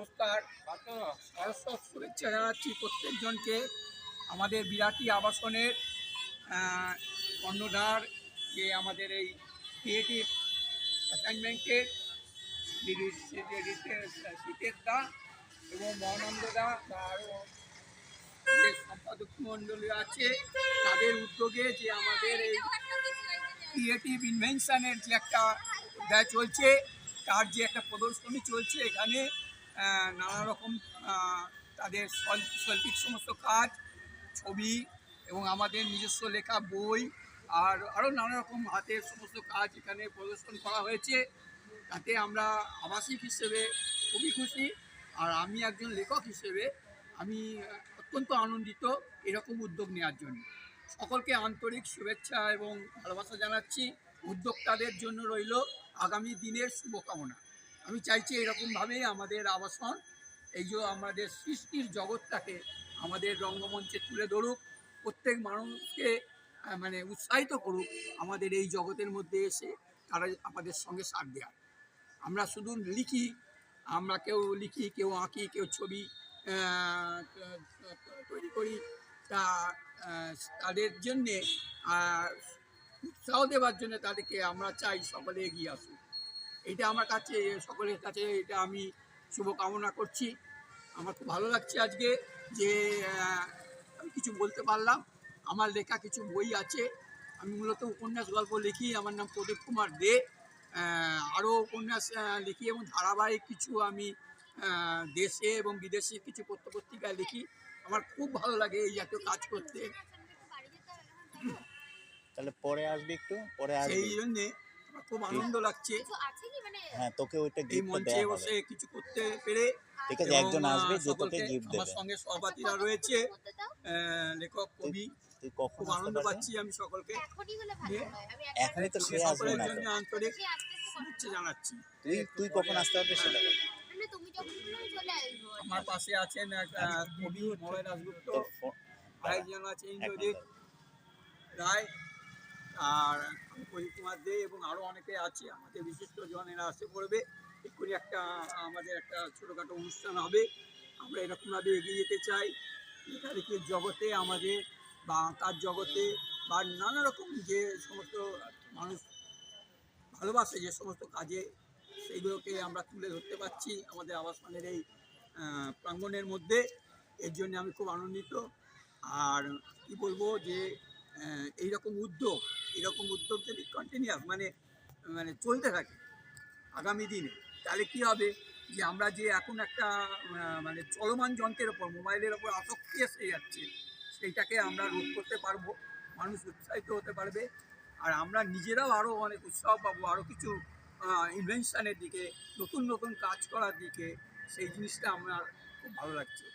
নমস্কার, সরস্বত শুভেচ্ছা জানাচ্ছি প্রত্যেকজনকে। আমাদের বিরাটি আবাসনের কর্ণধার যে আমাদের এই ক্রিয়েটিভ অ্যাসাইনমেন্টের শীতের দা এবং মহানন্দ দা বা আরও যে সম্পাদক মণ্ডলী আছে তাদের উদ্যোগে যে আমাদের এই ক্রিয়েটিভ ইনভেনশনের যে একটা অধ্যায় চলছে, তার যে একটা প্রদর্শনী চলছে এখানে নানা রকম তাদের শৈল্পিক সমস্ত কাজ, ছবি এবং আমাদের নিজস্ব লেখা বই আর আরও নানা রকম হাতের সমস্ত কাজ এখানে প্রদর্শন করা হয়েছে। তাতে আমরা আবাসিক হিসেবে খুবই খুশি, আর আমি একজন লেখক হিসেবে আমি অত্যন্ত আনন্দিত এরকম উদ্যোগ নেওয়ার জন্য। সকলকে আন্তরিক শুভেচ্ছা এবং ভালোবাসা জানাচ্ছি। উদ্যোক্তাদের জন্য রইল আগামী দিনের শুভকামনা। আমি চাইছি এরকমভাবেই আমাদের আবাসন এই যে আমাদের সৃষ্টির জগৎটাকে আমাদের রঙ্গমঞ্চে তুলে ধরুক, প্রত্যেক মানুষকে মানে উৎসাহিত করুক আমাদের এই জগতের মধ্যে এসে তারা আমাদের সঙ্গে সাথ দেওয়ার। আমরা শুধু লিখি, আমরা কেউ লিখি, কেউ আঁকি, কেউ ছবি তৈরি করি, তা তাদের জন্যে উৎসাহ দেওয়ার জন্য তাদেরকে আমরা চাই সকলে এগিয়ে আসুক। এইটা আমার কাছে, সকলের কাছে এটা আমি শুভকামনা করছি। আমার খুব ভালো লাগছে আজকে যে আমি কিছু বলতে পারলাম। আমার লেখা কিছু বই আছে, আমি মূলত উপন্যাস গল্প লিখি। আমার নাম প্রদীপ কুমার দে। আরও উপন্যাস লিখি এবং ধারাবাহিক কিছু আমি দেশে এবং বিদেশে কিছু পত্রপত্রিকায় লিখি। আমার খুব ভালো লাগে এই জাতীয় কাজ করতে। তাহলে পরে আসবি, একটু পরে আসবি। সেই জন্যে আমার খুব আনন্দ লাগছে হ্যাঁ, তোকে ওইটা এই গিফট মঞ্চে দেয়া হবে। বসে কিছু করতে পেরে। ঠিক আছে, একজন আসবে যে তোকে গিফট দেবে। আমার সঙ্গে সহপাঠীরা রয়েছে, লেখক, কবি। তুই কখন খুব আসতে আনন্দ পারবি? পাচ্ছি আমি সকলকে। এখনই তো সে আসবে সকলের না। জন্য আন্তরিক শুভেচ্ছা জানাচ্ছি। তুই কখন আসতে পারবি সেটা বল। আমার পাশে আছেন কবি মলয় দাশগুপ্ত, তোর ফোন আরেকজন আছে ইন্দ্রজিৎ রায়, আর প্রদীপ কুমার দে এবং আরও অনেকে আছে। আমাদের বিশিষ্ট জনেরা আসে পড়বে। এক্ষুনি আমাদের একটা ছোটোখাটো অনুষ্ঠান হবে। আমরা এরকমভাবে এগিয়ে যেতে চাই লেখালেখির জগতে, আমাদের বা আঁকার জগতে বা নানা রকম যে সমস্ত মানুষ ভালোবাসে যে সমস্ত কাজে, সেইগুলোকে আমরা তুলে ধরতে পারছি আমাদের আবাসনের এই প্রাঙ্গণের মধ্যে। এর জন্য আমি খুব আনন্দিত। আর কি বলবো যে এইরকম উদ্যোগ যদি কন্টিনিউয়াস মানে মানে চলতে থাকে আগামী দিনে, তাহলে কি হবে যে আমরা যে এখন একটা মানে চলমান যন্ত্রের ওপর, মোবাইলের ওপর আসক্তি এসে যাচ্ছে, সেইটাকে আমরা রোধ করতে পারবো, মানুষ উৎসাহিত হতে পারবে, আর আমরা নিজেরাও আরও অনেক উৎসাহ পাবো আরও কিছু ইনভেনশনের দিকে, নতুন নতুন কাজ করার দিকে। সেই জিনিসটা আমার খুব ভালো লাগছে।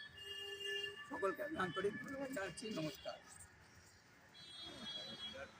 সকলকে আমি আন্তরিক ধন্যবাদ জানাচ্ছি। নমস্কার।